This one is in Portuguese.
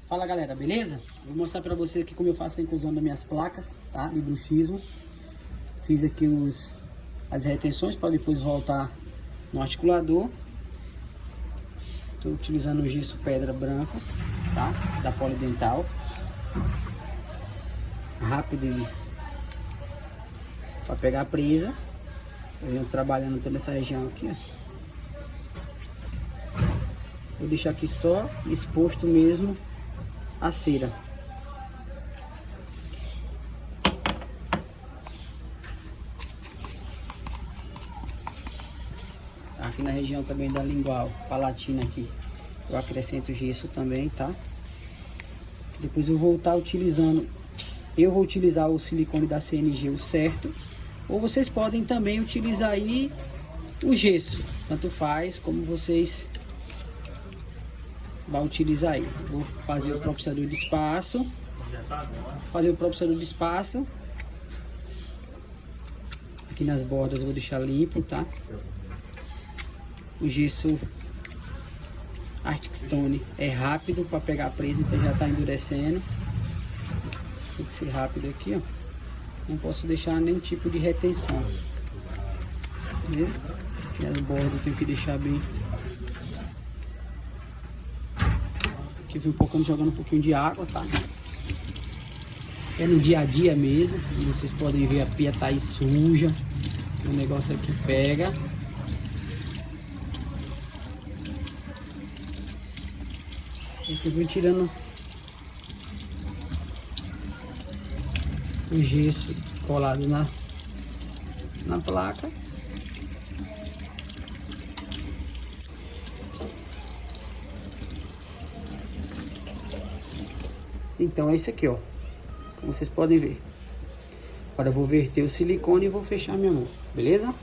Fala galera, beleza? Vou mostrar pra vocês aqui como eu faço a inclusão das minhas placas, tá? De bruxismo. Fiz aqui as retenções para depois voltar no articulador. Estou utilizando o gesso pedra branco, tá? Da Polidental. Rápido para pegar a presa. Eu venho trabalhando toda essa região aqui, ó. Vou deixar aqui só exposto mesmo a cera. Aqui na região também da lingual palatina aqui, eu acrescento gesso também, tá? Depois eu vou estar utilizando, eu vou utilizar o silicone da CNG, o certo, ou vocês podem também utilizar aí o gesso, tanto faz como vocês vai utilizar aí. Vou fazer o propulsador de espaço. Aqui nas bordas eu vou deixar limpo, tá? O gesso Arctic Stone é rápido para pegar presa, então já está endurecendo. Tem que ser rápido aqui, ó. Não posso deixar nenhum tipo de retenção. Viu? Aqui as bordas eu tenho que deixar bem. Aqui fui jogando um pouquinho de água, tá? É no dia a dia mesmo. Como vocês podem ver, a pia tá aí suja. O negócio aqui pega. Aqui eu vou tirando o gesso colado na placa. Então é isso aqui, ó, como vocês podem ver. Agora eu vou verter o silicone e vou fechar minha mão, beleza?